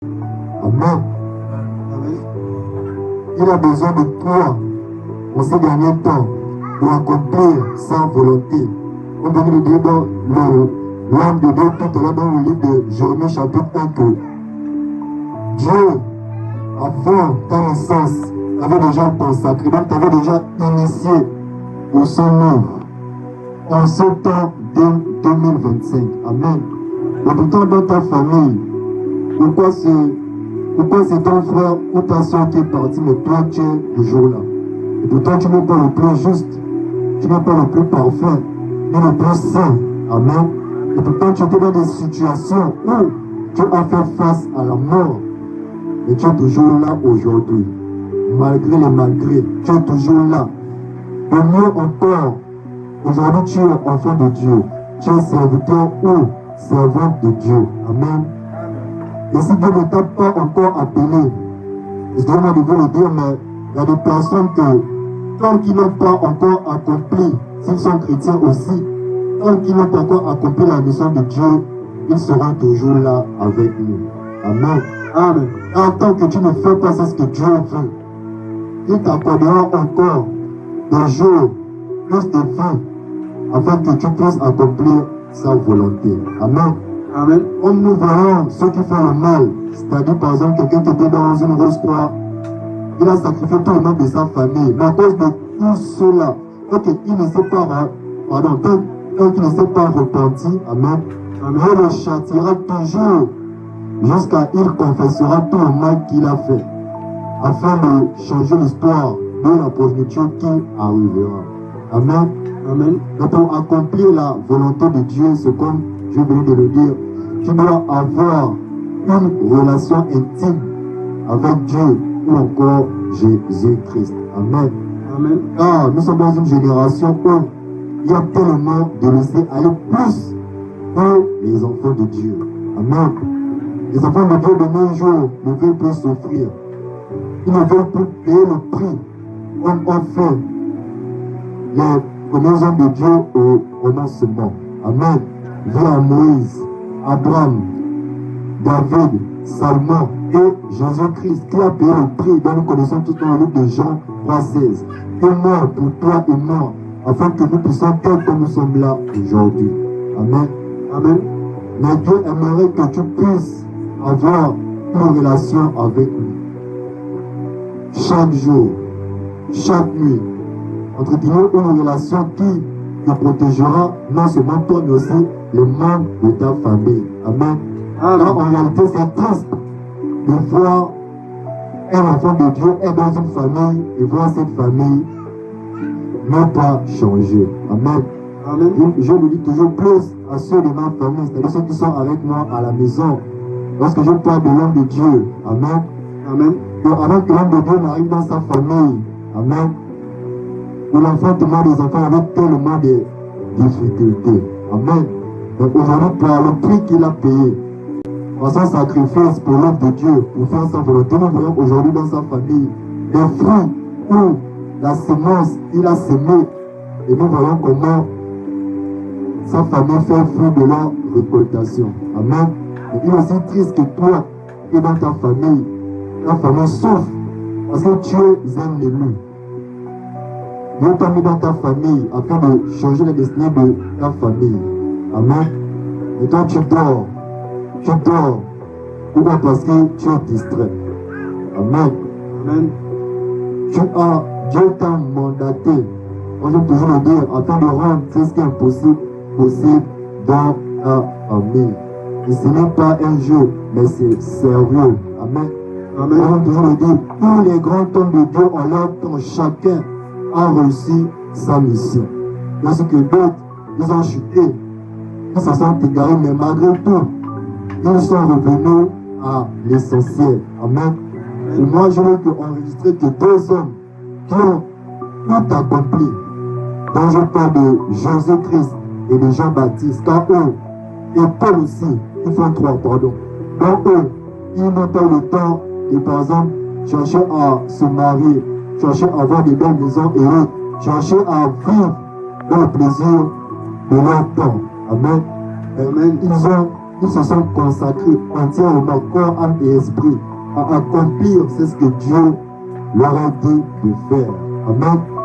Amen. Il a besoin de toi en ces derniers temps pour accomplir sa volonté. On vient de dire dans l'homme de Dieu tout à l'heure dans le livre de Jérémie chapitre 1 que Dieu, avant ta naissance, t'avait déjà consacré, donc t'avais déjà initié au son œuvre en ce temps de 2025. Amen. Et pourtant dans ta famille, pourquoi c'est ton frère ou ta soeur qui est parti, mais toi tu es toujours là. Et pourtant tu n'es pas le plus juste, tu n'es pas le plus parfait, mais le plus saint. Amen. Et pourtant tu étais dans des situations où tu as fait face à la mort. Et tu es toujours là aujourd'hui. Malgré les malgrés, tu es toujours là. De mieux encore, aujourd'hui tu es enfant de Dieu. Tu es serviteur ou servante de Dieu. Amen. Et si Dieu ne t'a pas encore appelé, excusez-moi de vous le dire, mais il y a des personnes que, tant qu'ils n'ont pas encore accompli, s'ils sont chrétiens aussi, tant qu'ils n'ont pas encore accompli la mission de Dieu, ils seront toujours là avec nous. Amen. Amen. En tant que tu ne fais pas ce que Dieu veut, il t'accordera encore des jours, plus de vie, afin que tu puisses accomplir sa volonté. Amen. Amen. Comme nous voyons ceux qui font le mal, c'est-à-dire par exemple quelqu'un qui était dans une rose croix, il a sacrifié tout le monde de sa famille, mais à cause de tout cela, donc il ne s'est pas, donc il ne s'est pas repenti, amen, il le châtira toujours jusqu'à il confessera tout le mal qu'il a fait, afin de changer l'histoire de la progéniture qui arrivera. Amen. Amen. Donc pour accomplir la volonté de Dieu, c'est comme je viens de le dire, tu dois avoir une relation intime avec Dieu ou encore Jésus-Christ. Amen. Amen. Ah, nous sommes dans une génération où il y a tellement de laisser aller plus que les enfants de Dieu. Amen. Les enfants de Dieu de nos jours ne veulent plus souffrir. Ils ne veulent plus payer le prix comme on fait les premiers hommes de Dieu au commencement. Amen. Vers Moïse, Abraham, David, Salomon et Jésus-Christ qui a payé le prix dont nous connaissons tout dans le livre de Jean 3,16. Il est mort pour toi et moi, afin que nous puissions être comme nous sommes là aujourd'hui. Amen. Amen. Mais Dieu aimerait que tu puisses avoir une relation avec lui. Chaque jour, chaque nuit, entretenir une relation qui te protégera non seulement toi, mais aussi les membres de ta famille. Amen. Alors, en réalité, c'est triste de voir un enfant de Dieu être dans une famille et voir cette famille ne pas changer. Amen. Amen. Je le dis toujours plus à ceux de ma famille, c'est-à-dire ceux qui sont avec moi à la maison. Lorsque je parle de l'homme de Dieu, amen. Amen. Et avant que l'homme de Dieu n'arrive dans sa famille, amen. Où l'enfantement des enfants avec tellement de difficultés. Amen. Donc aujourd'hui, par le prix qu'il a payé, par son sacrifice pour l'œuvre de Dieu, pour faire sa volonté, nous voyons aujourd'hui dans sa famille des fruits où la semence, il a semé. Et nous voyons comment sa famille fait fruit de leur récoltation. Amen. Et il est aussi triste que toi, et dans ta famille souffre parce que tu es un élu. Dieu t'a mis dans ta famille afin de changer la destinée de ta famille. Amen. Et toi tu dors. Tu dors. Pourquoi? Parce que tu es distrait. Amen. Amen. Dieu t'a mandaté, moi je peux toujours le dire, afin de rendre ce qui est impossible possible dans ta famille. Et ce n'est pas un jeu, mais c'est sérieux. Amen. Amen. Moi je peux toujours le dire, tous les grands hommes de Dieu ont leur temps, chacun a réussi sa mission. Lorsque d'autres, ils ont chuté, ils se sont égarés, mais malgré tout, ils sont revenus à l'essentiel. Amen. Et moi, je veux enregistrer que deux hommes qui ont tout accompli, dont je parle de Jésus-Christ et de Jean-Baptiste, car eux, et Paul aussi, ils font trois, pardon. Donc eux, ils n'ont pas le temps de, par exemple, chercher à se marier, chercher à avoir des belles maisons et autres, chercher à vivre dans le plaisir de leur temps. Amen. Amen. Ils ont ils se sont consacrés entièrement, corps, âme et esprit, à accomplir ce que Dieu leur a dit de faire. Amen.